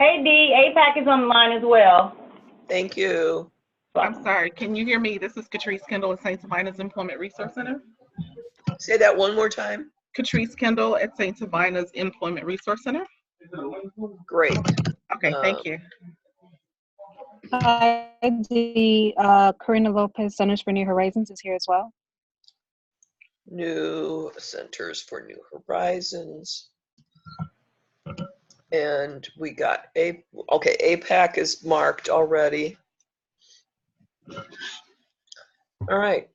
Hey, Dee, APAC is on the line as well. Thank you. I'm sorry, can you hear me? This is Catrice Kendall at St. Savina's Employment Resource Center. Say that one more time. Catrice Kendall at St. Savina's Employment Resource Center. Great. Okay, thank you. Hi, Dee. Karina Lopez, Centers for New Horizons is here as well. New Centers for New Horizons. And we got okay, APAC is marked already. All right.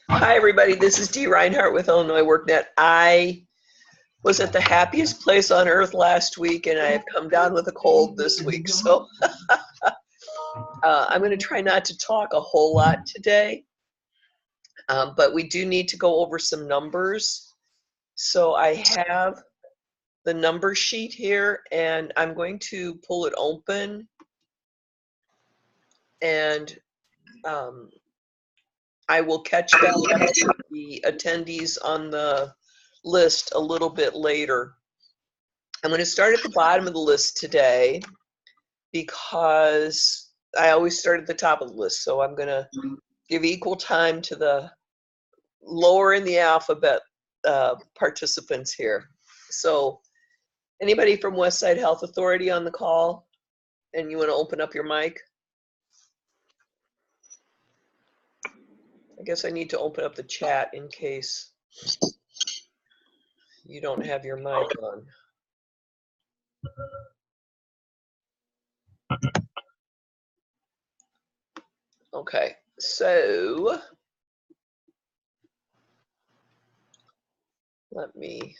Hi, everybody. This is Dee Reinhardt with Illinois WorkNet. I was at the happiest place on earth last week, and I have come down with a cold this week. So I'm going to try not to talk a whole lot today, but we do need to go over some numbers. So I have the number sheet here, and I'm going to pull it open, and I will catch back up with the attendees on the list a little bit later. I'm going to start at the bottom of the list today because I always start at the top of the list. So I'm going to give equal time to the lower in the alphabet participants here. So anybody from Westside Health Authority on the call, and you want to open up your mic? I guess I need to open up the chat in case you don't have your mic on. Okay, so let me.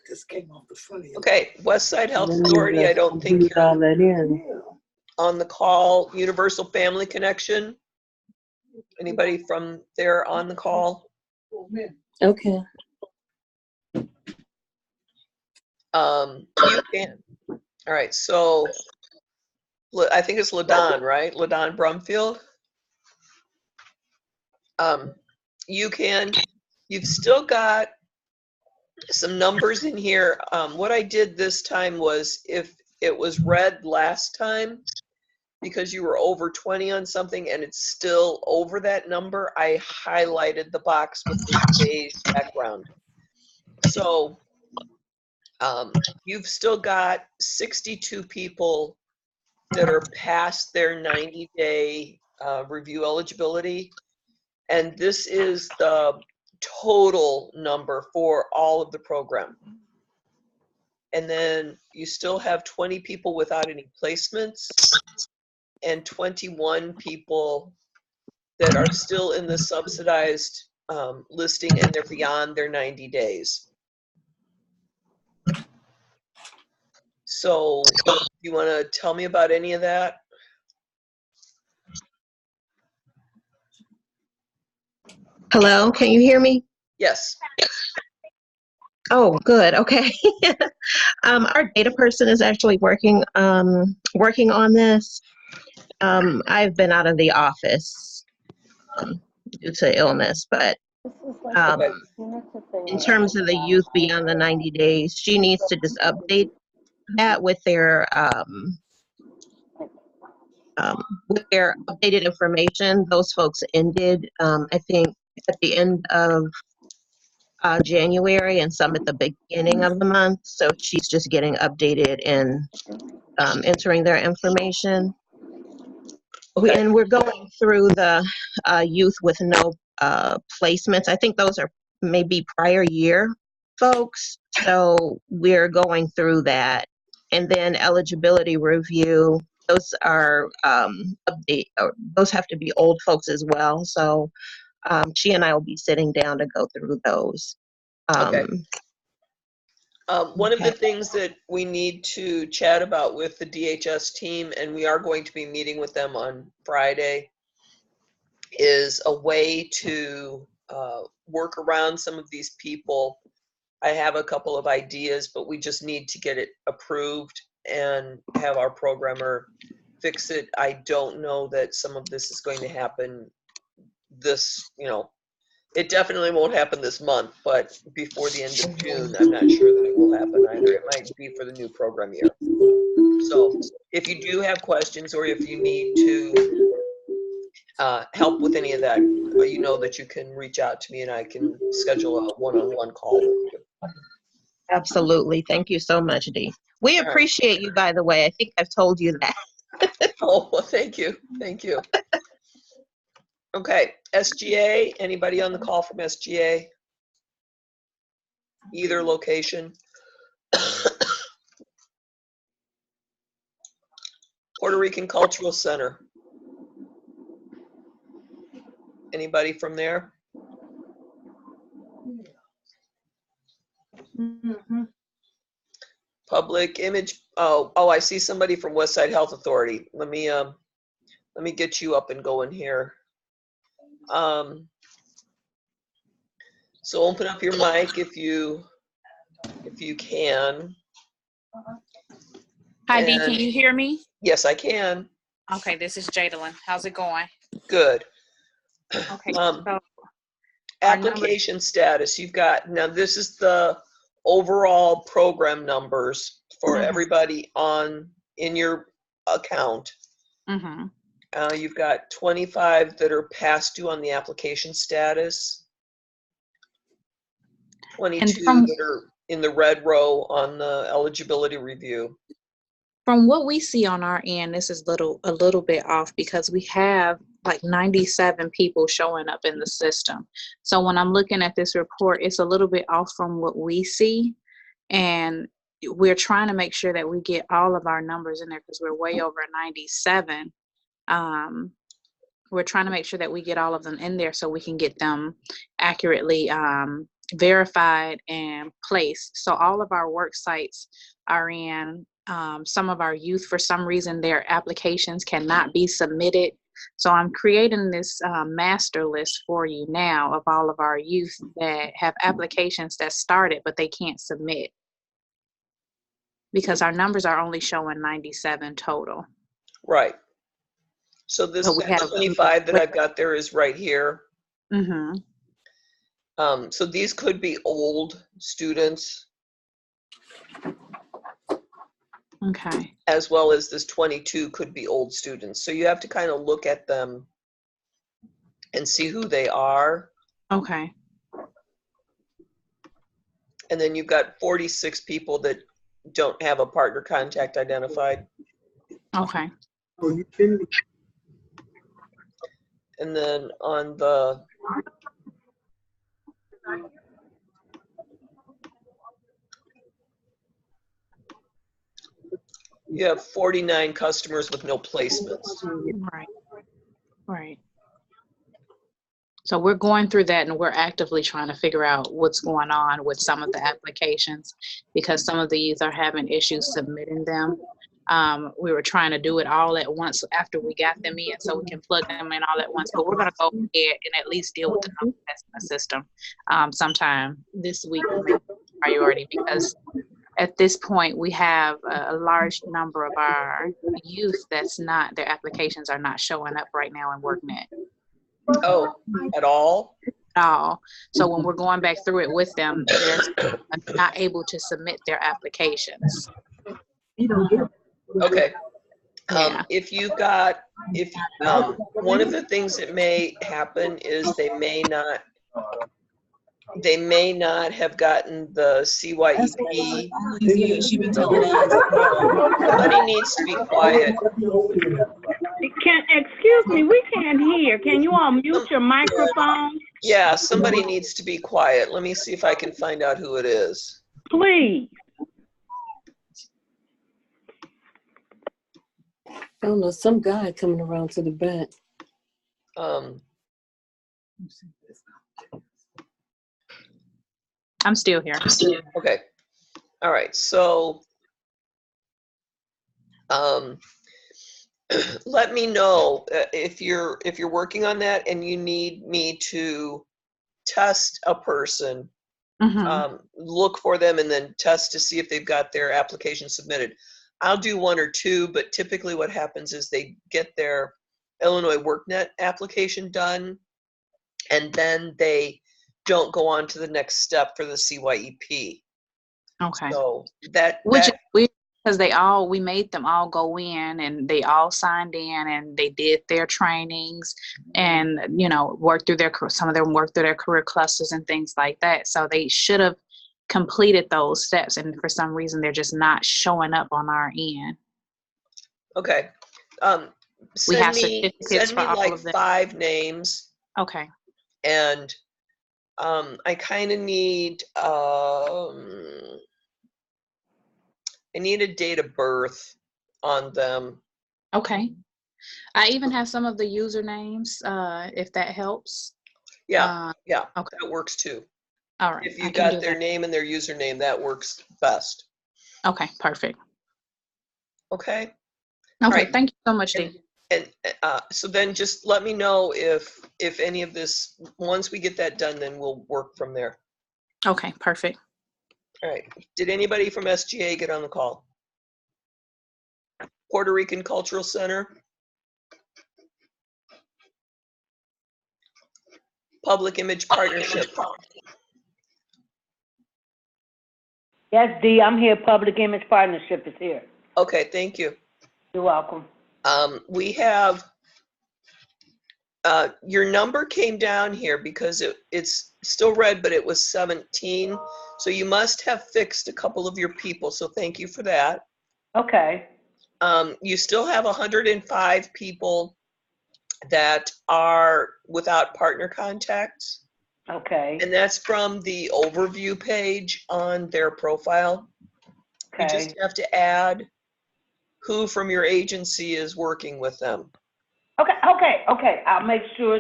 This came off the funny. Okay, Westside Health Authority, I don't think you're on the call. Universal Family Connection. Anybody from there on the call? Okay. You can. All right, so I think it's LaDon, right? LaDon Brumfield. You've still got some numbers in here. What I did this time was, if it was red last time because you were over 20 on something and it's still over that number, I highlighted the box with the beige background. So you've still got 62 people that are past their 90-day review eligibility. And this is the total number for all of the program. And then you still have 20 people without any placements and 21 people that are still in the subsidized listing, and they're beyond their 90 days. So you want to tell me about any of that? Hello, can you hear me? Yes. Oh, good. Okay. Our data person is actually working on this. I've been out of the office due to illness, but in terms of the youth beyond the 90 days, she needs to just update that with their updated information. Those folks ended, I think, at the end of January, and some at the beginning of the month. So she's just getting updated and entering their information. Okay. And we're going through the youth with no placements. I think those are maybe prior year folks. So we're going through that. And then eligibility review, those are those have to be old folks as well. So she and I will be sitting down to go through those. Okay. One of the things that we need to chat about with the DHS team, and we are going to be meeting with them on Friday, is a way to work around some of these people. I have a couple of ideas, but we just need to get it approved and have our programmer fix it. I don't know that some of this is going to happen this It definitely won't happen this month, but before the end of June, I'm not sure that it will happen either. It might be for the new program year. So if you do have questions or if you need to help with any of that, you know that you can reach out to me and I can schedule a one-on-one call with you. Absolutely. Thank you so much, Dee. We All right. appreciate you, by the way. I think I've told you that. Oh, well, thank you. Thank you. Okay, SGA, anybody on the call from SGA? Either location? Puerto Rican Cultural Center. Anybody from there? Public Image, oh, I see somebody from Westside Health Authority. Let me get you up and going here. So open up your mic if you can. Hi, Dee, And- can you hear me? Yes, I can. Okay, this is Jadalyn. How's it going? Good. Okay, so our Application status, you've got, now this is the overall program numbers for Mhm. everybody in your account. mm-hmm. You've got 25 that are past due on the application status. 22 from- that are in the red row on the eligibility review. From what we see on our end, this is a little bit off because we have like 97 people showing up in the system. So when I'm looking at this report, it's a little bit off from what we see. And we're trying to make sure that we get all of our numbers in there because we're way over 97. We're trying to make sure that we get all of them in there so we can get them accurately verified and placed. So all of our work sites are in. Some of our youth, for some reason, their applications cannot be submitted. So I'm creating this master list for you now of all of our youth that have applications that started, but they can't submit because our numbers are only showing 97 total. Right. So this But we have 25 that I've got there is right here. Mm-hmm. So these could be old students Okay. as well as this 22 could be old students. So you have to kind of look at them and see who they are. Okay. And then you've got 46 people that don't have a partner contact identified. Okay. And then on the you have 49 customers with no placements. Right. Right. So we're going through that and we're actively trying to figure out what's going on with some of the applications because some of the youth are having issues submitting them. We were trying to do it all at once after we got them in so we can plug them in all at once, but we're going to go ahead and at least deal with the numbers that's in the system sometime this week, priority, because at this point we have a large number of our youth that's not, their applications are not showing up right now in workNet. Oh, at all? At all. So when we're going back through it with them, they're not able to submit their applications. Okay. Yeah. If one of the things that may happen is they may not have gotten the CYEP. Somebody needs to be quiet. Excuse me, we can't hear. Can you all mute your microphone? Yeah, somebody needs to be quiet. Let me see if I can find out who it is. Please. I don't know, some guy coming around to the back. I'm still here. Okay. All right. So, let me know if you're working on that and you need me to test a person. Mm-hmm. Look for them and then test to see if they've got their application submitted. I'll do one or two, but typically what happens is they get their Illinois workNet application done and then they don't go on to the next step for the CYEP. Okay. So that Which is weird because we made them all go in and they all signed in and they did their trainings and, you know, some of them worked through their career clusters and things like that. So they should have completed those steps. And for some reason, they're just not showing up on our end. okay. We have Send certificates me for all like of them. 5 names, Okay. and I kind of need I need a date of birth on them. Okay. I even have some of the usernames, if that helps. Yeah, yeah, Okay. that works too. All right. If I you can got do their that. name and their username, that works best. Okay. Perfect. Okay. Okay. right. Thank you so much, Dee. And so then just let me know if any of this, once we get that done, then we'll work from there. Okay. Perfect. All right. Did anybody from SGA get on the call? Puerto Rican Cultural Center? Public Image Partnership? Yes, Dee, I'm here. Public Image Partnership is here. Okay, thank you. You're welcome. We have, your number came down here because it's still red, but it was 17. So you must have fixed a couple of your people. So thank you for that. Okay. You still have 105 people that are without partner contacts. Okay. And that's from the overview page on their profile. You Okay. just have to add who from your agency is working with them. Okay. I'll make sure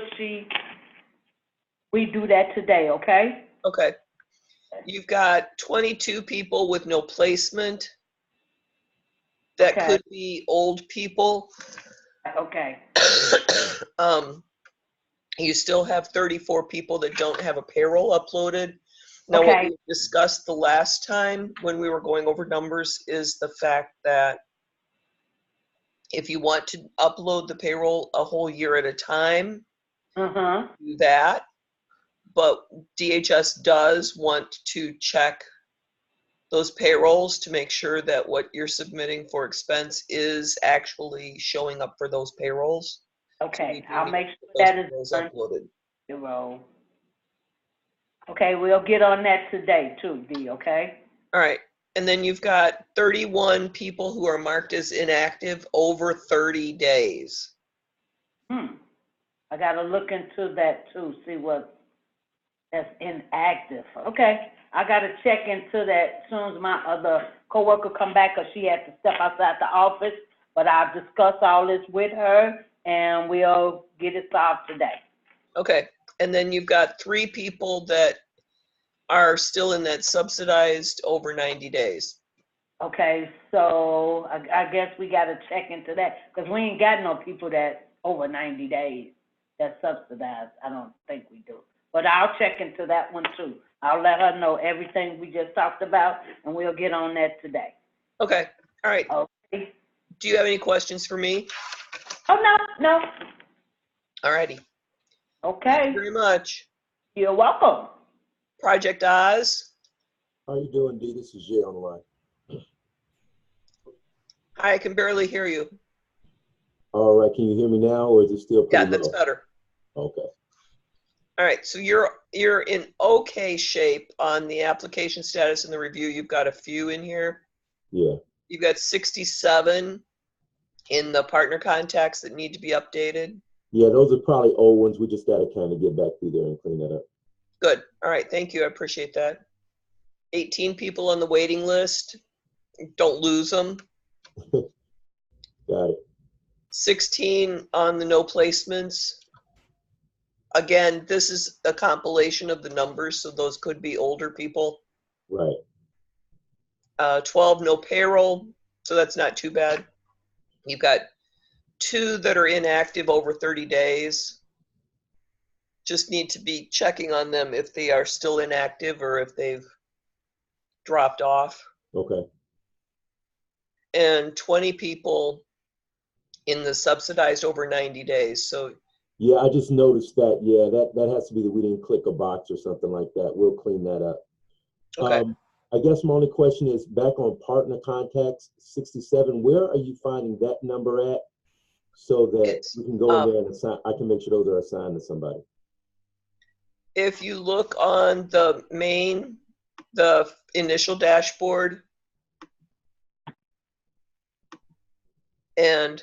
we do that today, okay? Okay. You've got 22 people with no placement. That Okay. could be old people. Okay. You still have 34 people that don't have a payroll uploaded. Now, Okay. what we discussed the last time when we were going over numbers is the fact that if you want to upload the payroll a whole year at a time, do that. But DHS does want to check those payrolls to make sure that what you're submitting for expense is actually showing up for those payrolls. Okay. So I'll make sure those that is payrolls done. uploaded. Okay, we'll get on that today too, Dee, okay? All right. And then you've got 31 people who are marked as inactive over 30 days. I gotta look into that too, see what that's inactive. Okay, I gotta check into that as soon as my other coworker come back, cause she had to step outside the office. But I'll discuss all this with her and we'll get it solved today. Okay. And then you've got 3 people that are still in that subsidized over 90 days. Okay, so I guess we gotta check into that, cause we ain't got no people that over 90 days that's subsidized. I don't think we do. But I'll check into that one too. I'll let her know everything we just talked about and we'll get on that today. Okay. All right. Okay. Do you have any questions for me? Oh, no. All righty. Okay. Thank you very much. You're welcome. Project Oz. How you doing, Dee? This is Jay on the line. Hi, I can barely hear you. All right, can you hear me now, or is it still pretty Yeah, that's low? better. Okay. All right, so you're in okay shape on the application status and the review. You've got a few in here. Yeah. You've got 67 in the partner contacts that need to be updated. Yeah, those are probably old ones. We just got to kind of get back through there and clean that up. Good. All right, thank you. I appreciate that. 18 people on the waiting list. Don't lose them. Got it. 16 on the no placements. Again, this is a compilation of the numbers, so those could be older people. Right. 12 no payroll, so that's not too bad. You've got 2 that are inactive over 30 days. Just need to be checking on them if they are still inactive or if they've dropped off. Okay. And 20 people in the subsidized over 90 days. So Yeah, I just noticed that. Yeah, that has to be that we didn't click a box or something like that. We'll clean that up. Okay. I guess my only question is back on partner contacts 67. Where are you finding that number at so that It's, we can go in there and assign? I can make sure those are assigned to somebody. if you look on the initial dashboard, and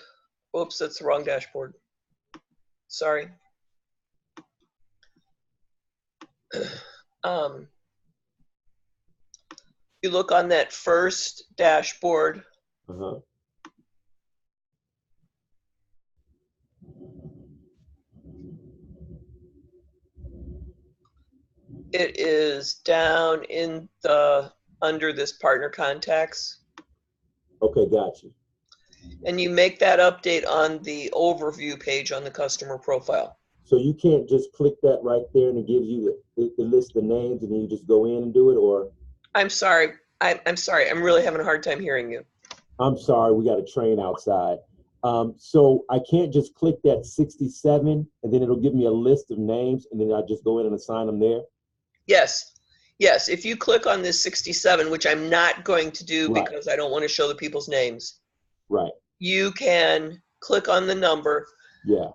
oops, that's the wrong dashboard. Sorry. You look on that first dashboard. Uh-huh. It is down in the under this partner contacts, Okay, got you. and you make that update on the overview page on the customer profile. So you can't just click that right there and it gives you it lists the names and then you just go in and do it, or? I'm sorry. I'm sorry. I'm really having a hard time hearing you. I'm sorry, we got a train outside. So I can't just click that 67 and then it'll give me a list of names and then I just go in and assign them there? Yes. Yes. If you click on this 67, which I'm not going to do Right. because I don't want to show the people's names, Right. you can click on the number. Yeah.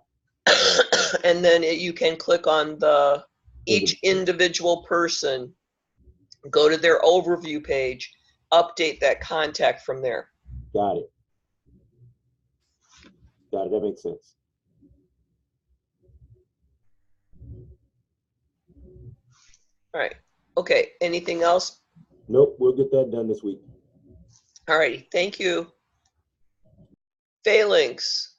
And then you can click on each individual person, go to their overview page, update that contact from there. Got it. Got it. That makes sense. All right. Okay. Anything else? Nope. We'll get that done this week. All righty. Thank you. Phalanx.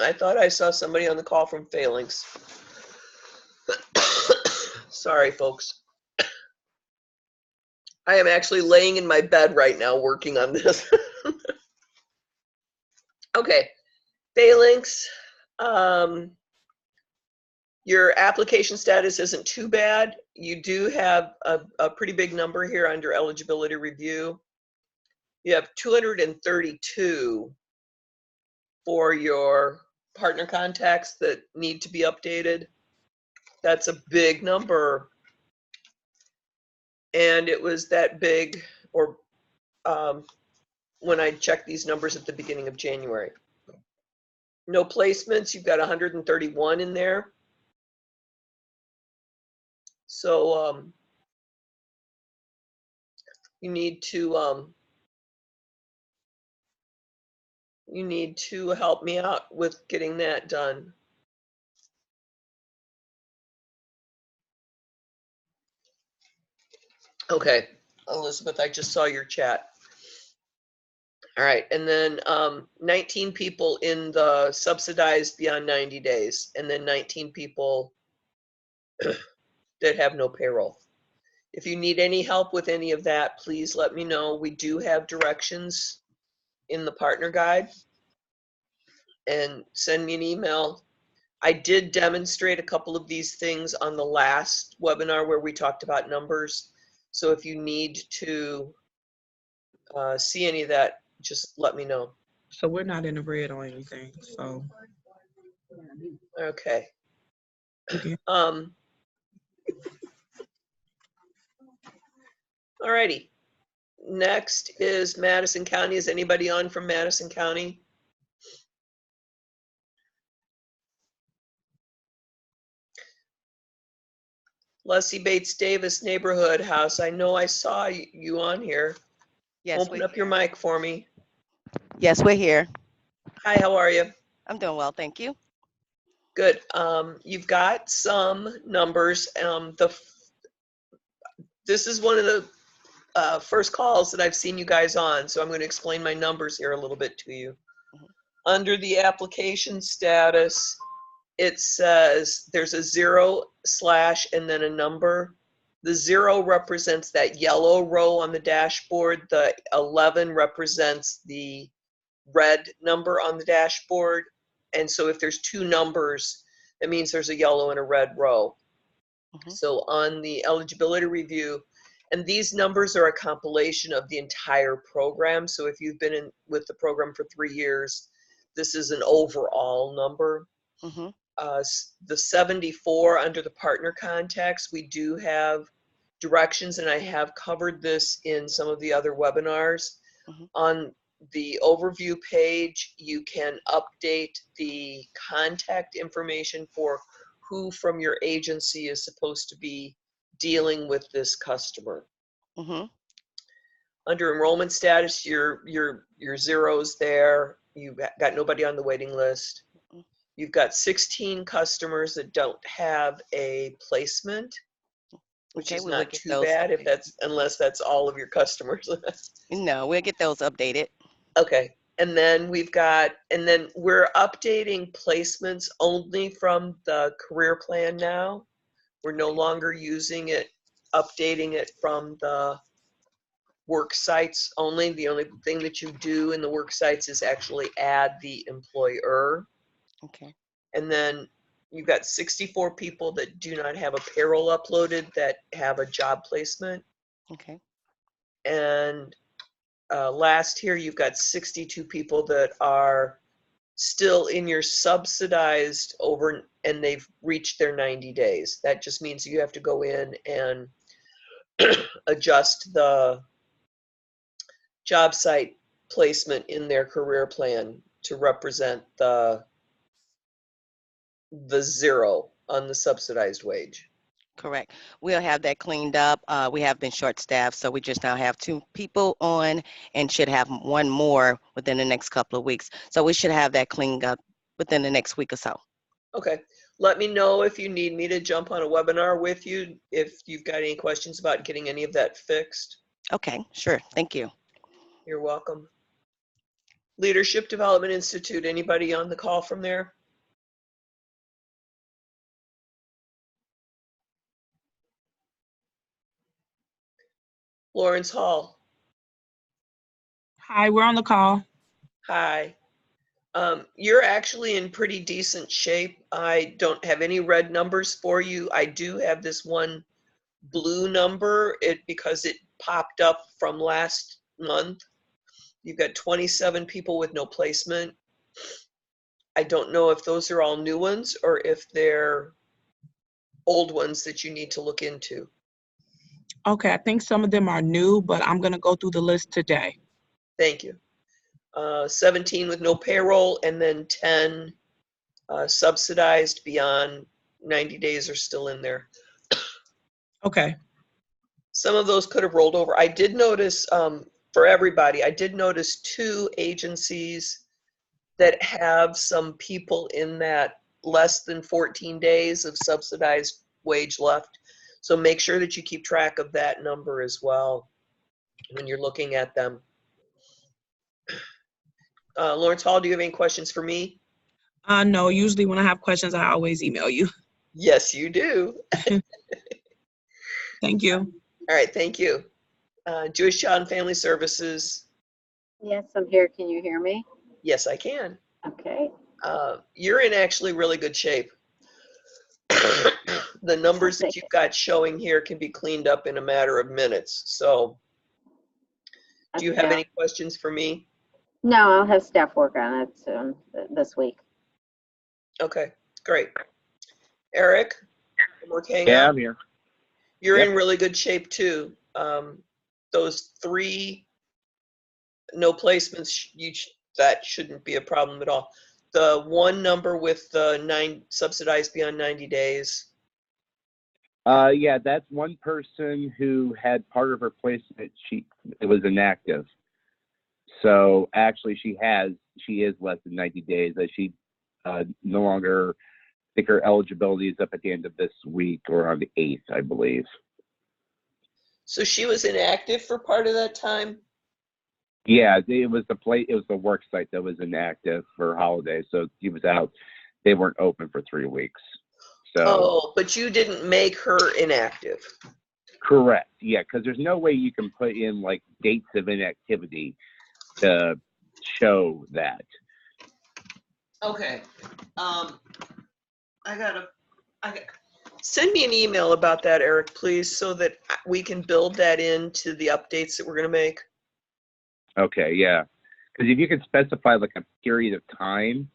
I thought I saw somebody on the call from Phalanx. Sorry, folks. I am actually laying in my bed right now working on this. Okay. Phalanx. Your application status isn't too bad. You do have a pretty big number here under eligibility review. You have 232 for your partner contacts that need to be updated. That's a big number. And it was that big, or when I checked these numbers at the beginning of January. No placements, you've got 131 in there. So you need to help me out with getting that done. Okay, Elizabeth, I just saw your chat. All right, and then 19 people in the subsidized beyond 90 days, and then 19 people that have no payroll. If you need any help with any of that, please let me know. We do have directions in the partner guide, and send me an email. I did demonstrate a couple of these things on the last webinar where we talked about numbers. So if you need to see any of that, just let me know. So we're not in the red on anything, so. Okay. Okay. Alrighty. Next is Madison County. Is anybody on from Madison County? Leslie Bates Davis Neighborhood House. I know I saw you on here. Yes, Open we're up your here. mic for me. Yes, we're here. Hi, how are you? I'm doing well, thank you. Good. You've got some numbers. This is one of the first calls that I've seen you guys on, so I'm going to explain my numbers here a little bit to you. Under the application status, it says there's a 0/ and then a number. The 0 represents that yellow row on the dashboard. The 11 represents the red number on the dashboard. And so if there's two numbers, that means there's a yellow and a red row. So on the eligibility review, and these numbers are a compilation of the entire program. So if you've been in with the program for 3 years, this is an overall number. Mhm. The 74 under the partner contacts, we do have directions, and I have covered this in some of the other webinars. Mhm. On the overview page, you can update the contact information for who from your agency is supposed to be dealing with this customer. Mhm. Under enrollment status, your zeros there. You've got nobody on the waiting list. Mhm. You've got 16 customers that don't have a placement, which Okay, is we will not get too those bad if updated. that's, unless that's all of your customers. No, we'll get those updated. Okay, and then we're updating placements only from the career plan now. We're no longer using it, updating it from the work sites only. The only thing that you do in the work sites is actually add the employer. Okay. And then you've got 64 people that do not have a payroll uploaded that have a job placement. Okay. And last here, you've got 62 people that are still in your subsidized over, and they've reached their 90 days. That just means you have to go in and adjust the job site placement in their career plan to represent the zero on the subsidized wage. Correct. We'll have that cleaned up. We have been short-staffed, so we just now have 2 people on and should have 1 more within the next couple of weeks. So we should have that cleaned up within the next week or so. Okay. Let me know if you need me to jump on a webinar with you, if you've got any questions about getting any of that fixed. Okay, sure. Thank you. You're welcome. Leadership Development Institute, anybody on the call from there? Lawrence Hall. Hi, we're on the call. Hi. You're actually in pretty decent shape. I don't have any red numbers for you. I do have this one blue number because it popped up from last month. You've got 27 people with no placement. I don't know if those are all new ones or if they're old ones that you need to look into. Okay, I think some of them are new, but I'm gonna go through the list today. Thank you. 17 with no payroll, and then 10 subsidized beyond 90 days are still in there. Okay. Some of those could have rolled over. I did notice, for everybody, I did notice 2 agencies that have some people in that less than 14 days of subsidized wage left. So make sure that you keep track of that number as well when you're looking at them. Lawrence Hall, do you have any questions for me? No, usually when I have questions, I always email you. Yes, you do. Thank you. All right, thank you. Jewish Child and Family Services. Yes, I'm here. Can you hear me? Yes, I can. Okay. You're in actually really good shape. The numbers that you've got showing here can be cleaned up in a matter of minutes. So do you have Okay. any questions for me? No, I'll have staff work on it soon this week. Okay, great. Eric, working Yeah, out. I'm here. You're Yep. in really good shape too. Those 3 no placements, that shouldn't be a problem at all. The 1 number with the 9 subsidized beyond 90 days. Yeah, that's one person who had part of her placement. It was inactive. So actually, she is less than 90 days. That she no longer. I think her eligibility is up at the end of this week or on the 8th, I believe. So she was inactive for part of that time? Yeah, it was the work site that was inactive for holidays, so he was out. They weren't open for 3 weeks. So. Oh, but you didn't make her inactive. Correct. Yeah, because there's no way you can put in like dates of inactivity to show that. Okay. Send me an email about that, Eric, please, so that we can build that into the updates that we're going to make. Okay, yeah, Because if you could specify like a period of time,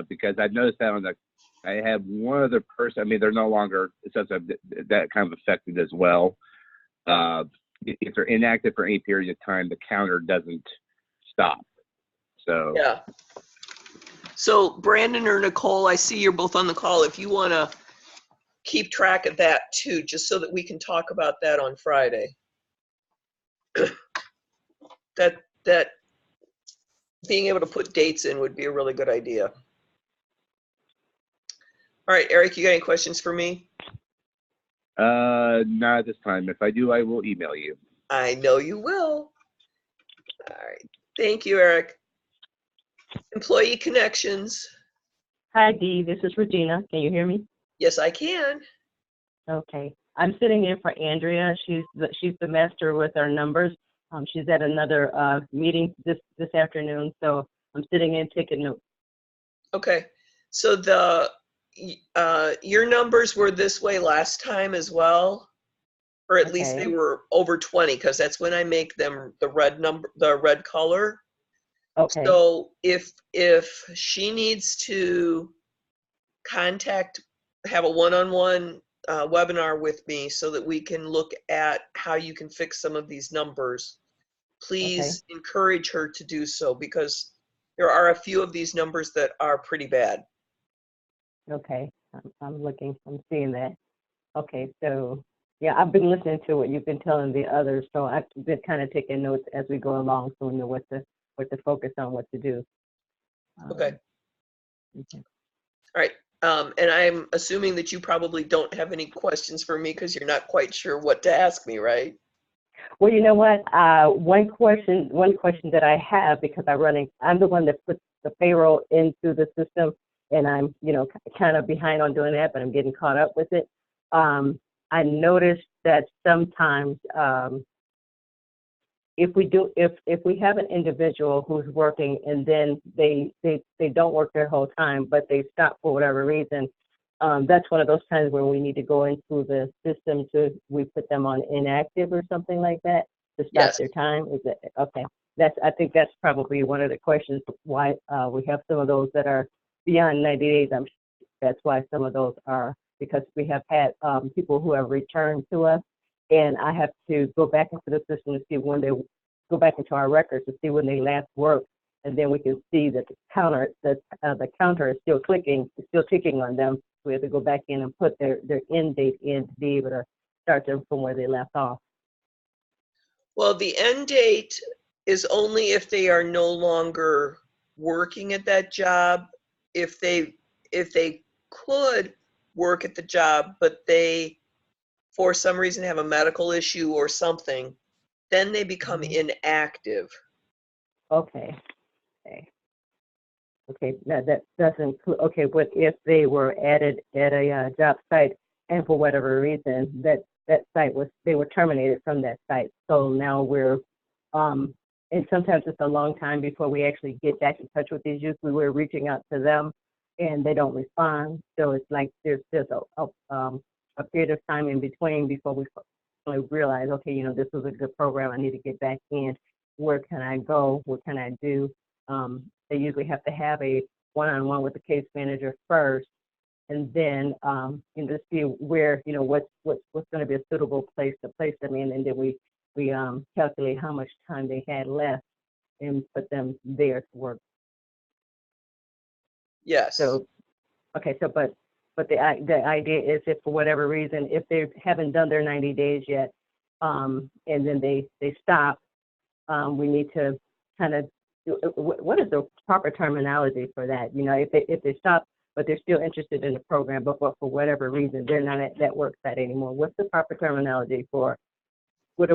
because I've noticed that I have one other person. I mean, they're no longer that kind of affected as well. If they're inactive for any period of time, the counter doesn't stop. So Yeah. So Brandon or Nicole, I see you're both on the call. If you want to keep track of that too, just so that we can talk about that on Friday. that being able to put dates in would be a really good idea. All right, Eric, you got any questions for me? not at this time. If I do, I will email you. I know you will. All right. Thank you, Eric. Employee connections. Hi, Dee. This is Regina. Can you hear me? Yes, I can. Okay. I'm sitting in for Andrea. She's the master with our numbers. She's at another meeting this afternoon, so I'm sitting in taking notes. Okay. So your numbers were this way last time as well, or at least they Okay. were over 20, because that's when I make them the red color. Okay. So if she needs to have a one-on-one webinar with me so that we can look at how you can fix some of these numbers, please encourage her to do so, because there are a few of these numbers that are pretty bad. Okay. I'm seeing that. Okay. So, yeah, I've been listening to what you've been telling the others, so I've been kind of taking notes as we go along, so we know what to focus on, what to do. Okay. Okay. All right. And I'm assuming that you probably don't have any questions for me because you're not quite sure what to ask me, right? Well, you know what? One question that I have, because I'm the one that puts the payroll into the system, and I'm, kind of behind on doing that, but I'm getting caught up with it. I noticed that sometimes if we have an individual who's working and then they don't work their whole time, but they stop for whatever reason, that's one of those times where we need to go into the system we put them on inactive or something like that to stop their time. Is it okay? I think that's probably one of the questions why we have some of those that are beyond 90 days. That's why some of those are, because we have had people who have returned to us, and I have to go back into the system to see when they go back into our records to see when they last worked, and then we can see that the counter is still ticking on them. We have to go back in and put their end date in to be able to start them from where they left off. Well, the end date is only if they are no longer working at that job. If they could work at the job, but they, for some reason, have a medical issue or something, then they become inactive. Okay. Now that doesn't include, okay, but if they were added at a job site and for whatever reason that site they were terminated from that site. So now and sometimes it's a long time before we actually get back in touch with these youth. We were reaching out to them and they don't respond. So it's like there's a period of time in between before we realize, okay, this was a good program. I need to get back in. Where can I go? What can I do? They usually have to have a one-on-one with the case manager first, and then to see where what's going to be a suitable place to place them in, and then we calculate how much time they had left and put them there to work. Yes. So, okay. So, but the idea is, if for whatever reason, if they haven't done their 90 days yet, and then they stop, we need to kind of, what is the proper terminology for that? If they stop, but they're still interested in the program, but for whatever reason, they're not at that work site anymore. What's the proper terminology for what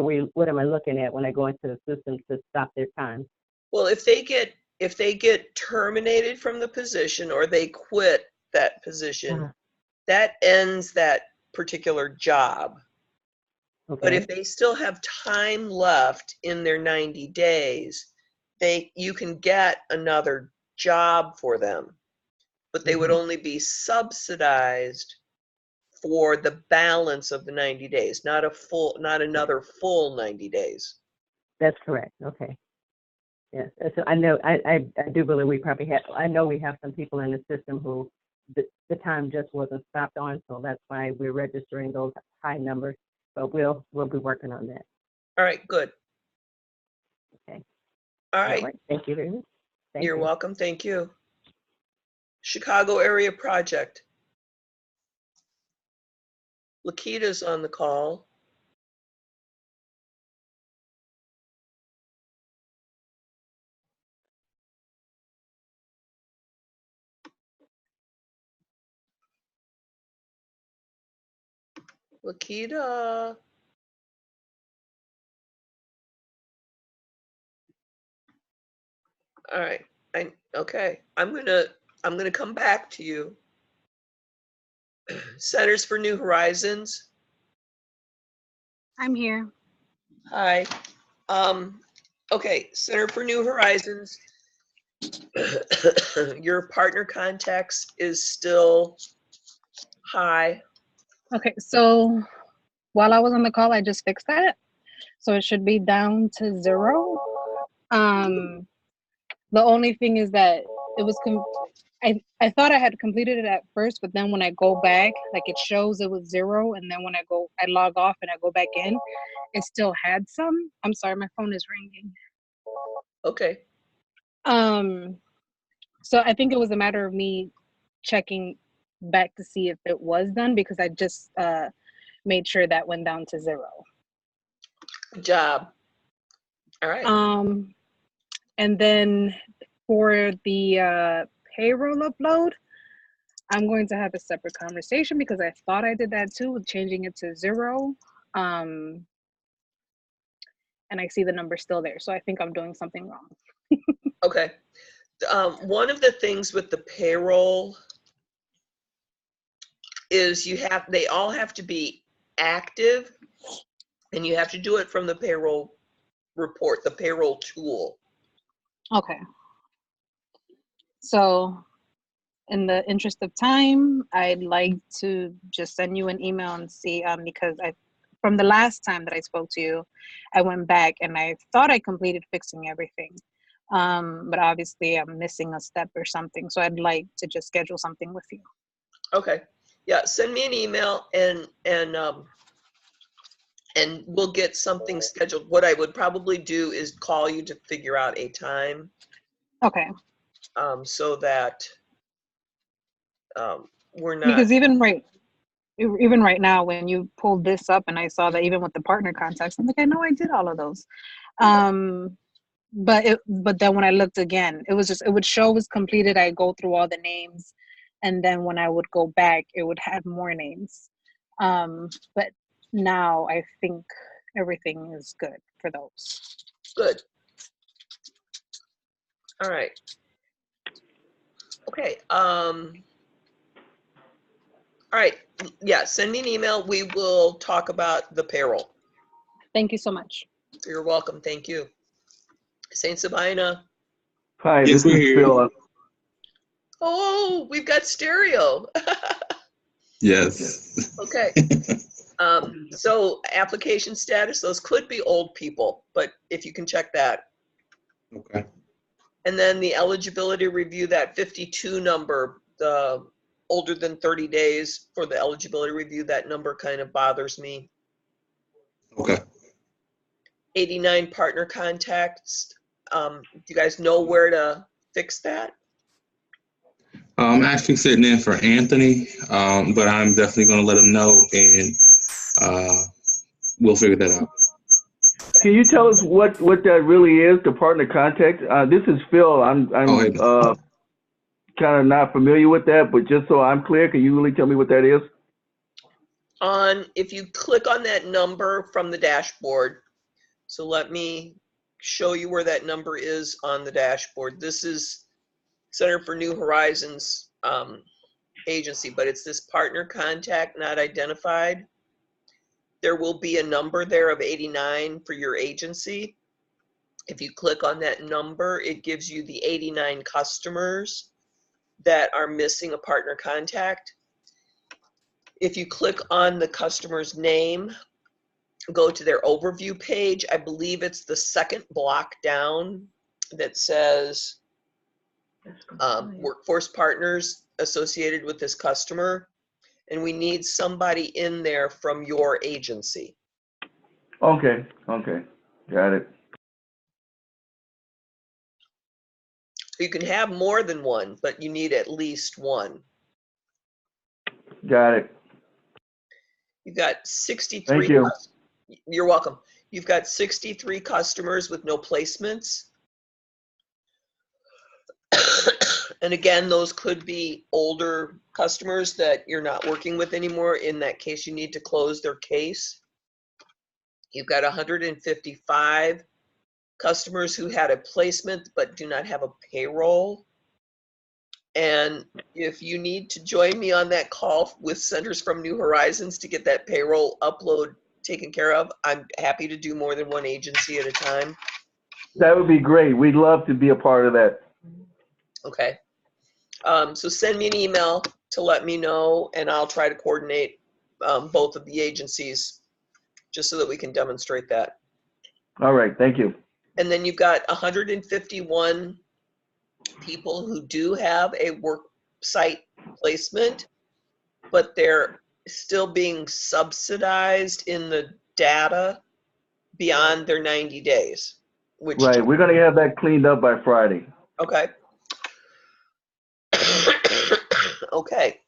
am I looking at when I go into the system to stop their time? Well, if they get terminated from the position or they quit that position, that ends that particular job. Okay. But if they still have time left in their 90 days, you can get another job for them, but they would only be subsidized for the balance of the 90 days, not another full 90 days. That's correct. Okay. Yes, and so I know, I do believe we probably have, I know we have some people in the system who the time just wasn't stopped on, so that's why we're registering those high numbers. But we'll be working on that. All right, good. Okay. All All right. right. Thank you very much. Thank You're you. welcome. Thank you. Chicago area project. Lakita's on the call. Lakita. All right. Okay. I'm gonna come back to you. Centers for New Horizons. I'm here. Hi. Okay, Center for New Horizons. Your partner contacts is still high. Okay, so while I was on the call, I just fixed that. So it should be down to 0. The only thing is that it was, I thought I had completed it at first, but then when I go back, like it shows it was 0. And then when I log off and I go back in, it still had some. I'm sorry, my phone is ringing. Okay. So I think it was a matter of me checking back to see if it was done, because I just made sure that went down to 0. Good job. All right. And then for the payroll upload, I'm going to have a separate conversation because I thought I did that too with changing it to 0. And I see the number still there. So I think I'm doing something wrong. Okay. One of the things with the payroll is they all have to be active, and you have to do it from the payroll report, the payroll tool. Okay. So in the interest of time, I'd like to just send you an email and see, because from the last time that I spoke to you, I went back and I thought I completed fixing everything. But obviously I'm missing a step or something. So I'd like to just schedule something with you. Okay. Yeah, send me an email and we'll get something scheduled. What I would probably do is call you to figure out a time. Okay. So that we're not. Because even right now, when you pulled this up and I saw that even with the partner contacts, I'm like, I know I did all of those. But then when I looked again, it would show it was completed. I go through all the names, and then when I would go back, it would have more names. But now I think everything is good for those. Good. All right. Okay. All right. Yeah, send me an email. We will talk about the payroll. Thank you so much. You're welcome. Thank you. Saint Sabina. Hi, Yes, this is we're here. Phil. Oh, we've got stereo. Yes. Okay. So application status, those could be old people, but if you can check that. Okay. And then the eligibility review, that 52 number, the older than 30 days for the eligibility review, that number kind of bothers me. Okay. 89 partner contacts. Do you guys know where to fix that? I'm actually sitting in for Anthony, but I'm definitely going to let him know, and we'll figure that out. Can you tell us what that really is, the partner contact? This is Phil. I'm kind of not familiar with that, but just so I'm clear, can you really tell me what that is? If you click on that number from the dashboard, so let me show you where that number is on the dashboard. This is Center for New Horizons agency, but it's this partner contact not identified. There will be a number there of 89 for your agency. If you click on that number, it gives you the 89 customers that are missing a partner contact. If you click on the customer's name, go to their overview page, I believe it's the second block down. that says workforce partners associated with this customer, and we need somebody in there from your agency. Okay, okay, got it. You can have more than one, but you need at least one. Got it. You've got 63. Thank you. You're welcome. You've got 63 customers with no placements. And again, those could be older customers that you're not working with anymore. In that case, you need to close their case. You've got 155 customers who had a placement but do not have a payroll. And if you need to join me on that call with Centers from New Horizons to get that payroll upload taken care of, I'm happy to do more than one agency at a time. That would be great. We'd love to be a part of that. Okay. So send me an email to let me know, and I'll try to coordinate both of the agencies just so that we can demonstrate that. All right, thank you. And then you've got 151 people who do have a work site placement, but they're still being subsidized in the data beyond their 90 days. Which Right, we're gonna have that cleaned up by Friday. Okay. Okay.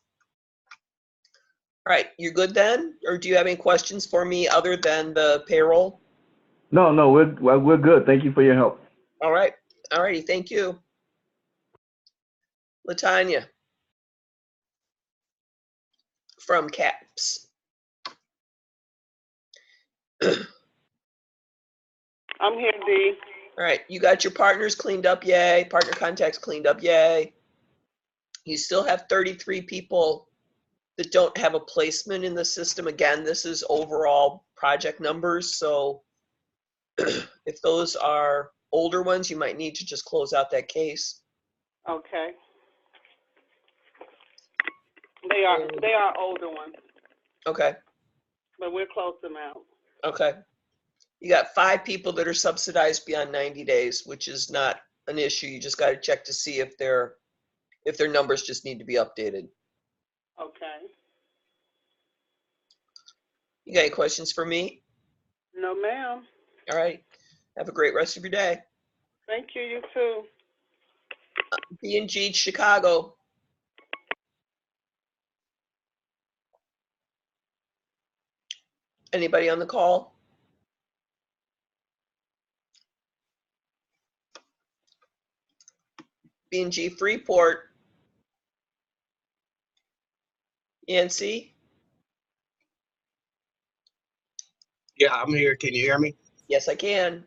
All right, you good then? Or do you have any questions for me other than the payroll? No, we're good. Thank you for your help. All right. All righty, thank you. Latanya from CAPS. I'm here, Dee. All right, you got your partners cleaned up, yay. Partner contacts cleaned up, yay. You still have 33 people that don't have a placement in the system. Again, this is overall project numbers, so if those are older ones, you might need to just close out that case. Okay. They are older ones, Okay, but we're close now. okay. You got 5 people that are subsidized beyond 90 days, which is not an issue. You just got to check to see if their numbers just need to be updated. Okay. You got any questions for me? No, ma'am. All right. Have a great rest of your day. Thank you. You too. B&G Chicago. Anybody on the call? B&G Freeport. Yancy? Yeah, I'm here. Can you hear me? Yes, I can.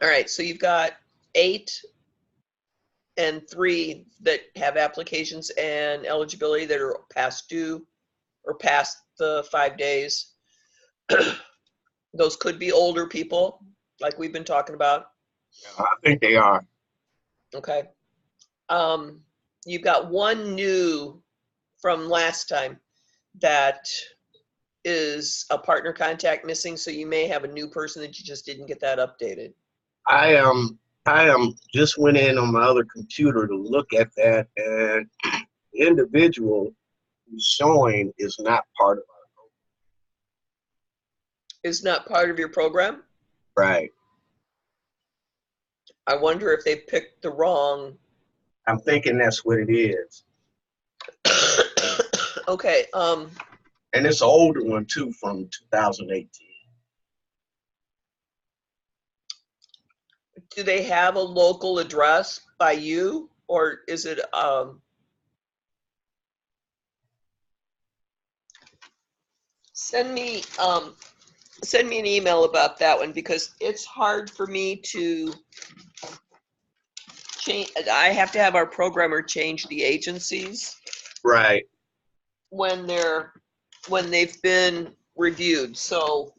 All right, so you've got 8 and 3 that have applications and eligibility that are past due or past the 5 days. Those could be older people, like we've been talking about. I think they are. Okay. You've got 1 new from last time that is a partner contact missing, so you may have a new person that you just didn't get that updated. I just went in on my other computer to look at that, and the individual who's showing is not part of Is not part of your program? Right. I wonder if they picked the wrong. I'm thinking that's what it is. Okay. And it's an older one too, from 2018. Do they have a local address by you, or is it send me an email about that one, because it's hard for me to change. I have to have our programmer change the agencies Right. when they've been reviewed. So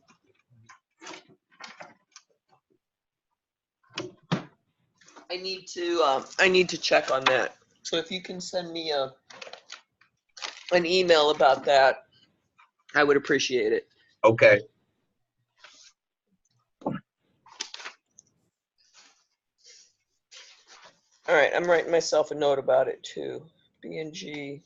I need to check on that. So if you can send me an email about that, I would appreciate it. Okay. All right, I'm writing myself a note about it too. B&G.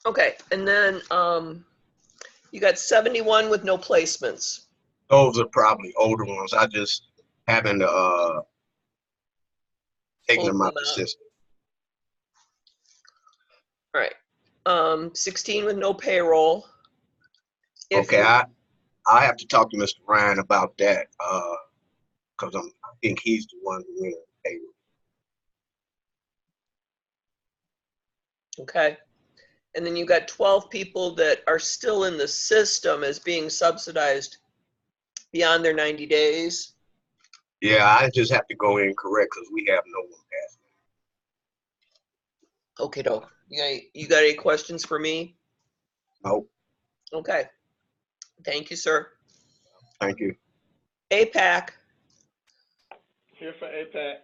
Okay, and then you got 71 with no placements. Those are probably older ones. I just haven't taken them out of the system. All right. 16 with no payroll. Okay, I have to talk to Mr. Ryan about that because I think he's the one who went on payroll. Okay. And then you got 12 people that are still in the system as being subsidized beyond their 90 days. Yeah, I just have to go in correct because we have no one past. Okay, doke. You got any questions for me? No. Okay. Thank you, sir. Thank you. APAC. Here for APAC.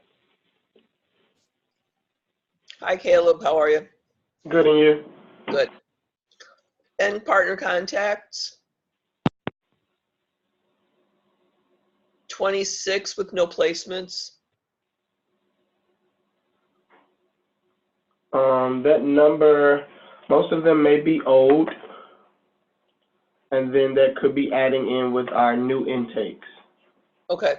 Hi, Caleb. How are you? Good, and you? Good. And partner contacts. 26 with no placements. That number, most of them may be old, and then that could be adding in with our new intakes. Okay.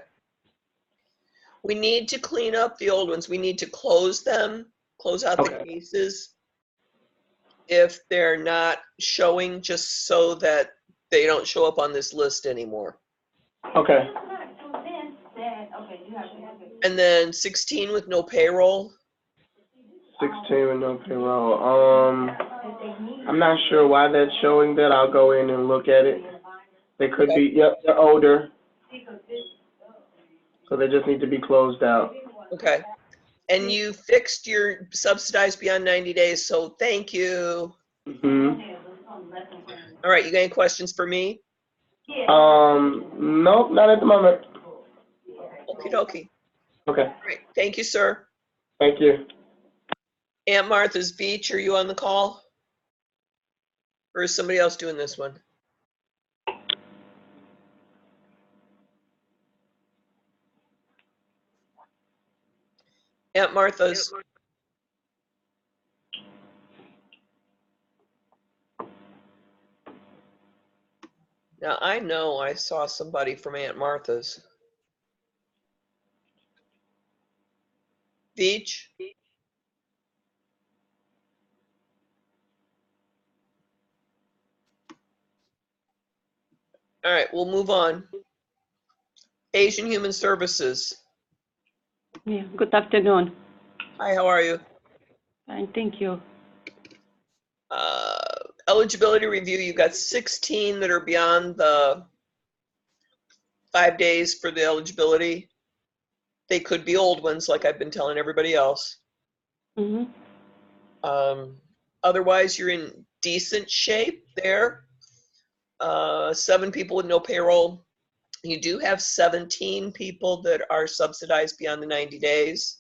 We need to clean up the old ones. We need to close them, close out the cases if they're not showing, just so that they don't show up on this list anymore. Okay. And then 16 with no payroll. 16 with no payroll. I'm not sure why that's showing that. I'll go in and look at it. They could be, yep, they're older. So they just need to be closed out. Okay. And you fixed your subsidized beyond 90 days, so thank you. Mm-hmm. All right, you got any questions for me? Nope, not at the moment. Okie dokie. Okay. All right, thank you, sir. Thank you. Aunt Martha's Beach, are you on the call? Or is somebody else doing this one? Aunt Martha's. Now, I know I saw somebody from Aunt Martha's. Beach? All right, we'll move on. Asian Human Services. Yeah, good afternoon. Hi, how are you? Fine, thank you. Eligibility review, you got 16 that are beyond the 5 days for the eligibility. They could be old ones, like I've been telling everybody else. Mm-hmm. Otherwise, you're in decent shape there. 7 people with no payroll. You do have 17 people that are subsidized beyond the 90 days.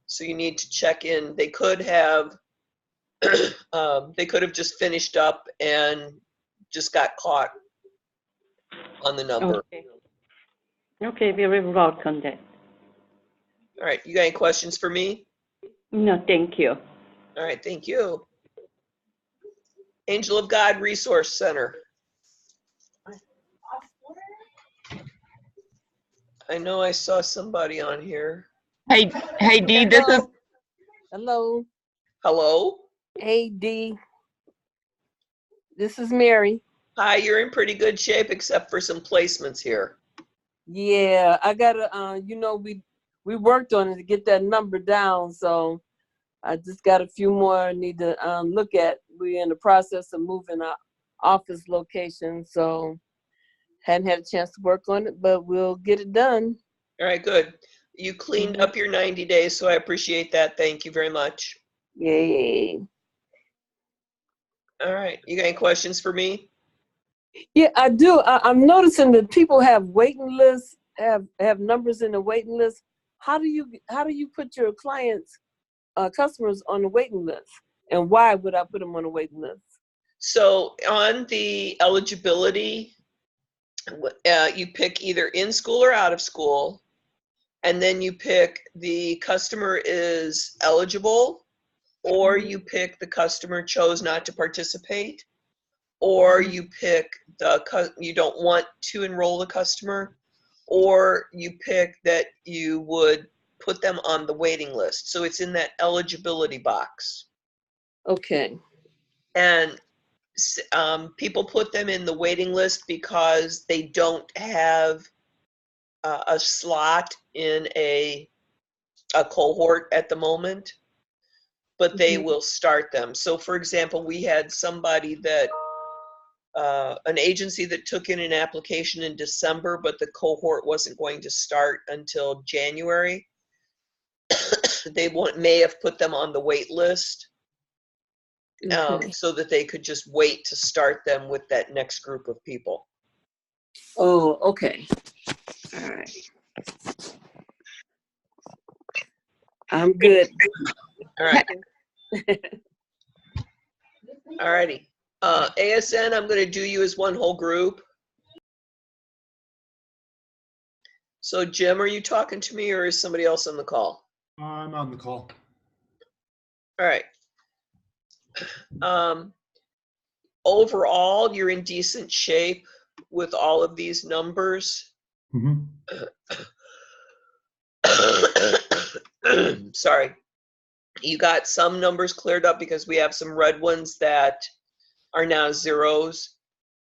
So you need to check in. They could have just finished up and just got caught on the number. Okay, we will work on that. All right, you got any questions for me? No, thank you. All right, thank you. Angel of God Resource Center. I know I saw somebody on here. Hey, Dee, this is. Hello. Hello? Hey, Dee. This is Mary. Hi, you're in pretty good shape except for some placements here. Yeah, I gotta, we worked on it to get that number down, so I just got a few more I need to look at. We're in the process of moving our office location, so hadn't had a chance to work on it, but we'll get it done. All right, good. You cleaned up your 90 days, so I appreciate that. Thank you very much. Yay. All right, you got any questions for me? Yeah, I do. I'm noticing that people have waiting lists, have numbers in the waiting list. How do you put your clients customers on the waiting list. And why would I put them on the waiting list? So on the eligibility, you pick either in school or out of school, and then you pick the customer is eligible, or you pick the customer chose not to participate, or you pick you don't want to enroll the customer, or you pick that you would put them on the waiting list. So it's in that eligibility box. Okay. And people put them in the waiting list because they don't have a slot in a cohort at the moment, but they will start them. So for example, we had somebody that, an agency that took in an application in December, but the cohort wasn't going to start until January. They may have put them on the wait list. Okay. So that they could just wait to start them with that next group of people. Oh, okay. All right. I'm good. All right. All righty. ASN, I'm going to do you as one whole group. So Jim, are you talking to me or is somebody else on the call? I'm on the call. All right. Overall, you're in decent shape with all of these numbers. Sorry. You got some numbers cleared up because we have some red ones that are now zeros.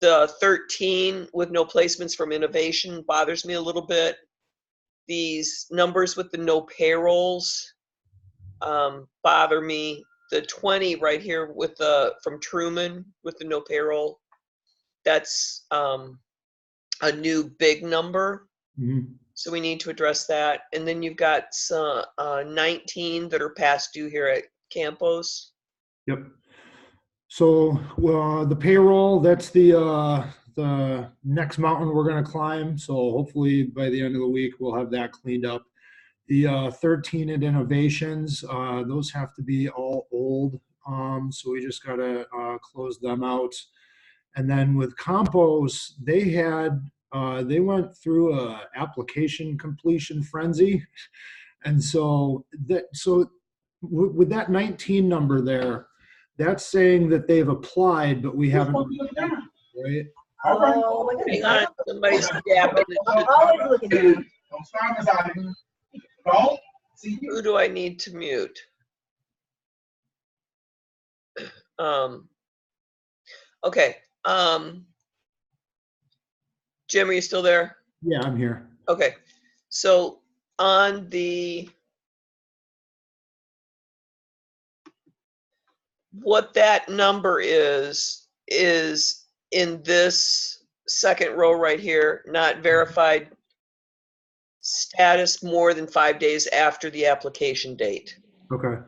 The 13 with no placements from innovation bothers me a little bit. These numbers with the no payrolls bother me. The 20 right here with the from Truman with the no payroll, that's a new big number. So we need to address that. And then you've got some 19 that are past due here at Campos. Yep. So the payroll, that's the next mountain we're going to climb. So hopefully by the end of the week, we'll have that cleaned up. The 13 at innovations, those have to be all old. So we just got to close them out. And then with Compos, they went through a application completion frenzy. And so with that 19 number there, that's saying that they've applied, but we haven't, right? Hang on, somebody's yapping. Who do I need to mute? Okay. Jim, are you still there? Yeah, I'm here. Okay. So on what that number is in this second row right here, not verified status more than 5 days after the application date. Okay.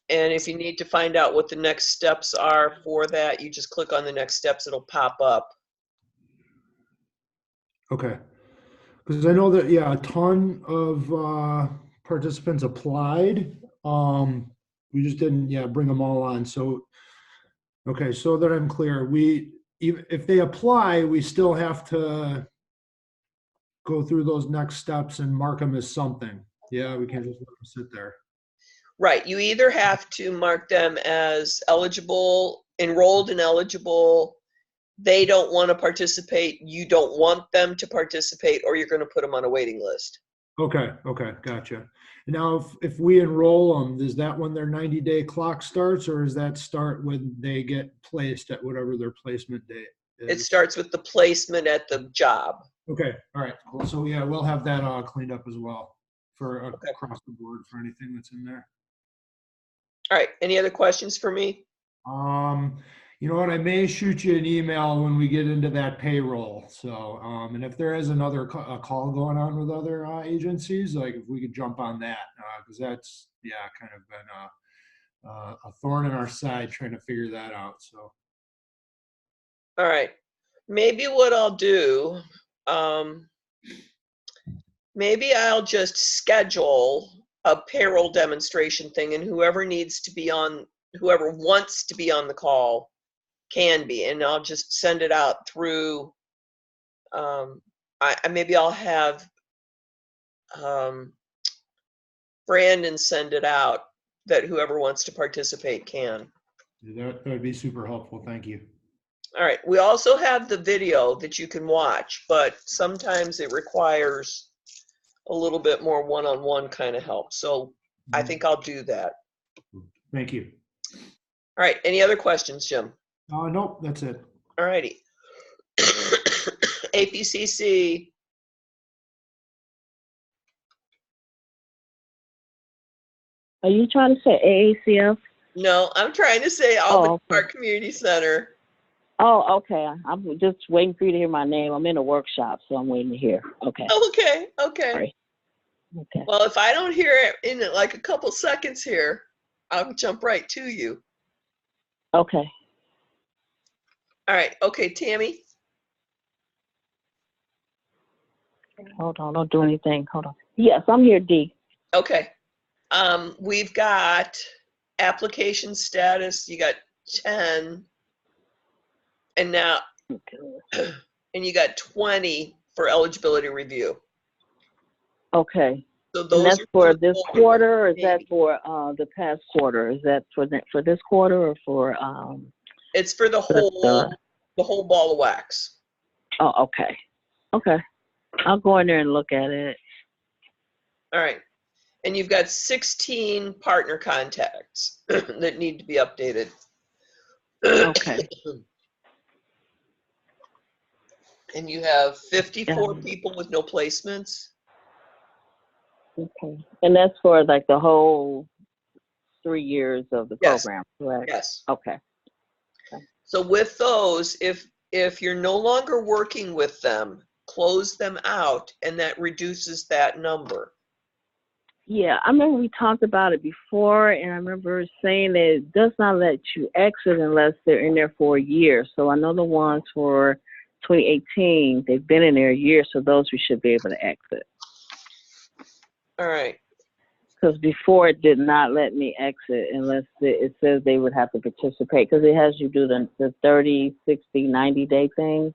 And if you need to find out what the next steps are for that, you just click on the next steps, it'll pop up. Okay. Because I know that, yeah, a ton of participants applied. We just didn't, bring them all on. So, okay, so that I'm clear, if they apply, we still have to go through those next steps and mark them as something. Yeah, we can't just let them sit there. Right. You either have to mark them as eligible, enrolled and eligible. They don't want to participate. You don't want them to participate, or you're going to put them on a waiting list. Okay, gotcha. Now, if we enroll them, is that when their 90-day clock starts, or does that start when they get placed at whatever their placement date is? It starts with the placement at the job. Okay, all right, cool. So yeah, we'll have that cleaned up as well for across the board for anything that's in there. All right. Any other questions for me? You know what? I may shoot you an email when we get into that payroll. So, and if there is another call going on with other agencies, like if we could jump on that, because that's kind of been a thorn in our side trying to figure that out. So. All right. Maybe what I'll do, maybe I'll just schedule a payroll demonstration thing, and whoever wants to be on the call can be, and I'll just send it out through, maybe I'll have Brandon send it out that whoever wants to participate can. That would be super helpful. Thank you. All right, we also have the video that you can watch, but sometimes it requires a little bit more one-on-one kind of help. So I think I'll do that. Thank you. All right, any other questions, Jim? Nope, that's it. All righty. APCC. Are you trying to say AACF? No, I'm trying to say Albany Park Community Center. Oh, okay. I'm just waiting for you to hear my name. I'm in a workshop, so I'm waiting to hear. Okay. Okay, okay. Sorry. Okay. Well, if I don't hear it in like a couple seconds here, I'll jump right to you. Okay. All right. Okay, Tammy. Hold on. Don't do anything. Hold on. Yes, I'm here, D. Okay. We've got application status. You got 10. And now, and you got 20 for eligibility review. Okay. So those and that's are for this quarter, or is that for the past quarter? Is that for this quarter or for? It's for the whole ball of wax. Oh, okay. Okay. I'll go in there and look at it. All right. And you've got 16 partner contacts that need to be updated. Okay. And you have 54 people with no placements. Okay. And that's for like the whole 3 years of the program, correct? Yes. Okay. So with those, if you're no longer working with them, close them out, and that reduces that number. Yeah, I remember we talked about it before, and I remember saying that it does not let you exit unless they're in there for a year. So I know the ones for 2018, they've been in there a year, so those we should be able to exit. All right. Because before it did not let me exit unless it says they would have to participate, because it has you do the 30, 60, 90-day thing.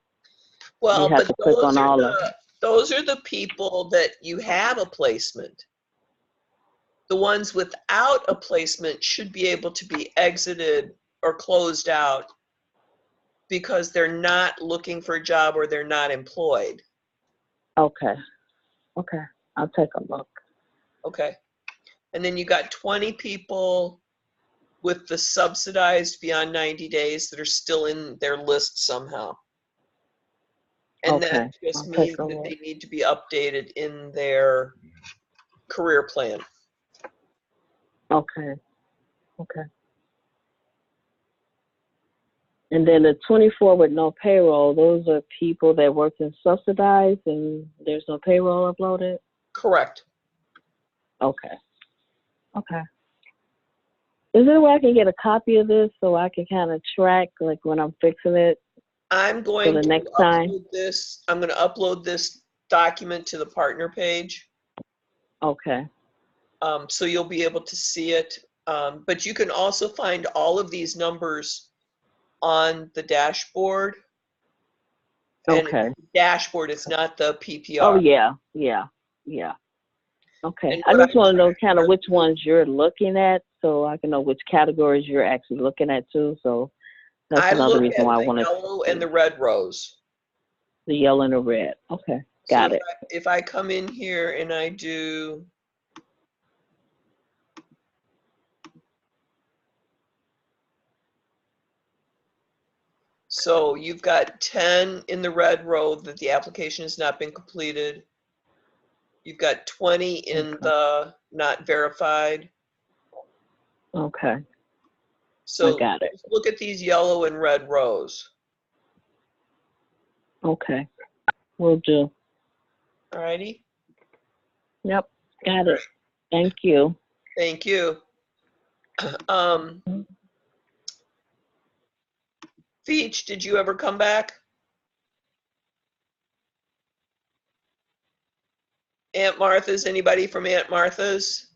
Well, you have but to click on all of them. those are the people that you have a placement. The ones without a placement should be able to be exited or closed out because they're not looking for a job or they're not employed. Okay. Okay. I'll take a look. Okay. And then you got 20 people with the subsidized beyond 90 days that are still in their list somehow. And that just means that they need to be updated in their career plan. Okay. Okay. And then the 24 with no payroll, those are people that work in subsidized and there's no payroll uploaded? Correct. Okay. Okay. Is there a way I can get a copy of this so I can kind of track, like when I'm fixing it? I'm going for the to next time? upload this. I'm going to upload this document to the partner page. Okay. So you'll be able to see it. But you can also find all of these numbers on the dashboard. And Okay. it's the dashboard, it's not the PPR. Oh, yeah. Yeah. Yeah. Okay. And I what just want to know kind of which ones you're looking at so I can know which categories you're actually looking at too. So that's I another look reason at why I the want to. yellow and the red rows. The yellow and the red. Okay. Got it. If I come in here and I do so you've got 10 in the red row that the application has not been completed. You've got 20 in the not verified. Okay. So I got it. just look at these yellow and red rows. Okay. Will do. All righty. Yep. Got it. Thank you. Thank you. Feach, did you ever come back? Aunt Martha's, anybody from Aunt Martha's?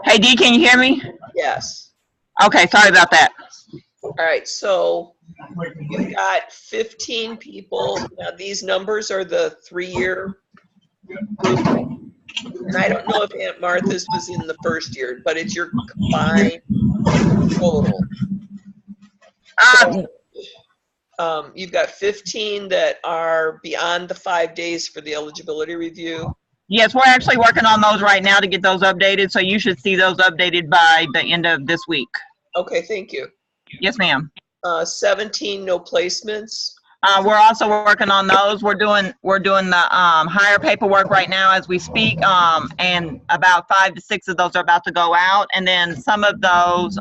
Hey, Dee, can you hear me? Yes. Okay, sorry about that. All right, so you've got 15 people. Now, these numbers are the 3-year group. And I don't know if Aunt Martha's was in the first year, but it's your combined total. So, you've got 15 that are beyond the 5 days for the eligibility review. Yes, we're actually working on those right now to get those updated, so you should see those updated by the end of this week. Okay, thank you. Yes, ma'am. 17 no placements. We're also working on those. We're doing the hire paperwork right now as we speak, and about 5 to 6 of those are about to go out, and then some of those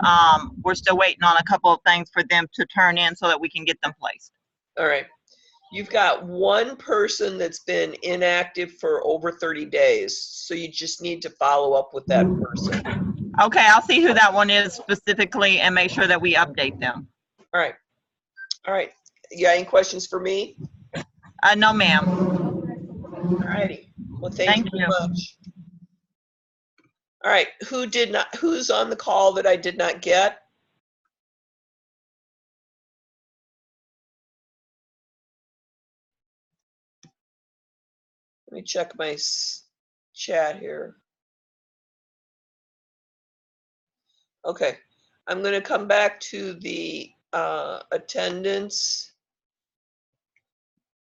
we're still waiting on a couple of things for them to turn in so that we can get them placed. All right. You've got one person that's been inactive for over 30 days, so you just need to follow up with that person. Okay, I'll see who that one is specifically and make sure that we update them. All right. All right. You got any questions for me? No, ma'am. All righty. Well, thank you very much. All right. Who's on the call that I did not get? Let me check my chat here. Okay. I'm going to come back to the attendance.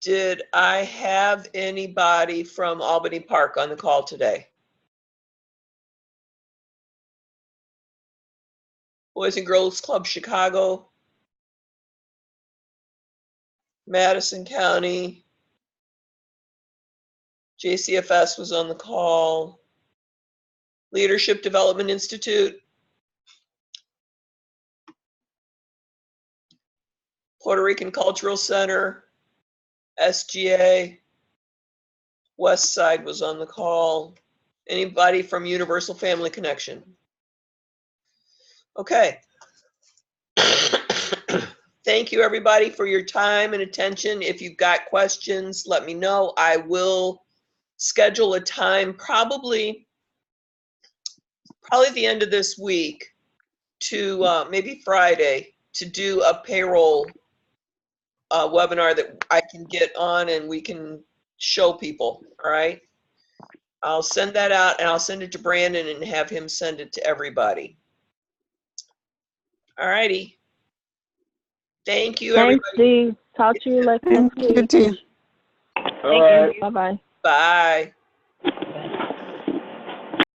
Did I have anybody from Albany Park on the call today? Boys and Girls Club Chicago, Madison County, JCFS was on the call, Leadership Development Institute, Puerto Rican Cultural Center, SGA, West Side was on the call. Anybody from Universal Family Connection? Okay. Thank you, everybody, for your time and attention. If you've got questions, let me know. I will schedule a time, probably the end of this week, to maybe Friday, to do a payroll webinar that I can get on and we can show people. All right. I'll send that out and I'll send it to Brandon and have him send it to everybody. All righty. Thank you, Thanks, everybody. Dee. Talk to you next week. Thank you. Thank you. Bye-bye. Bye.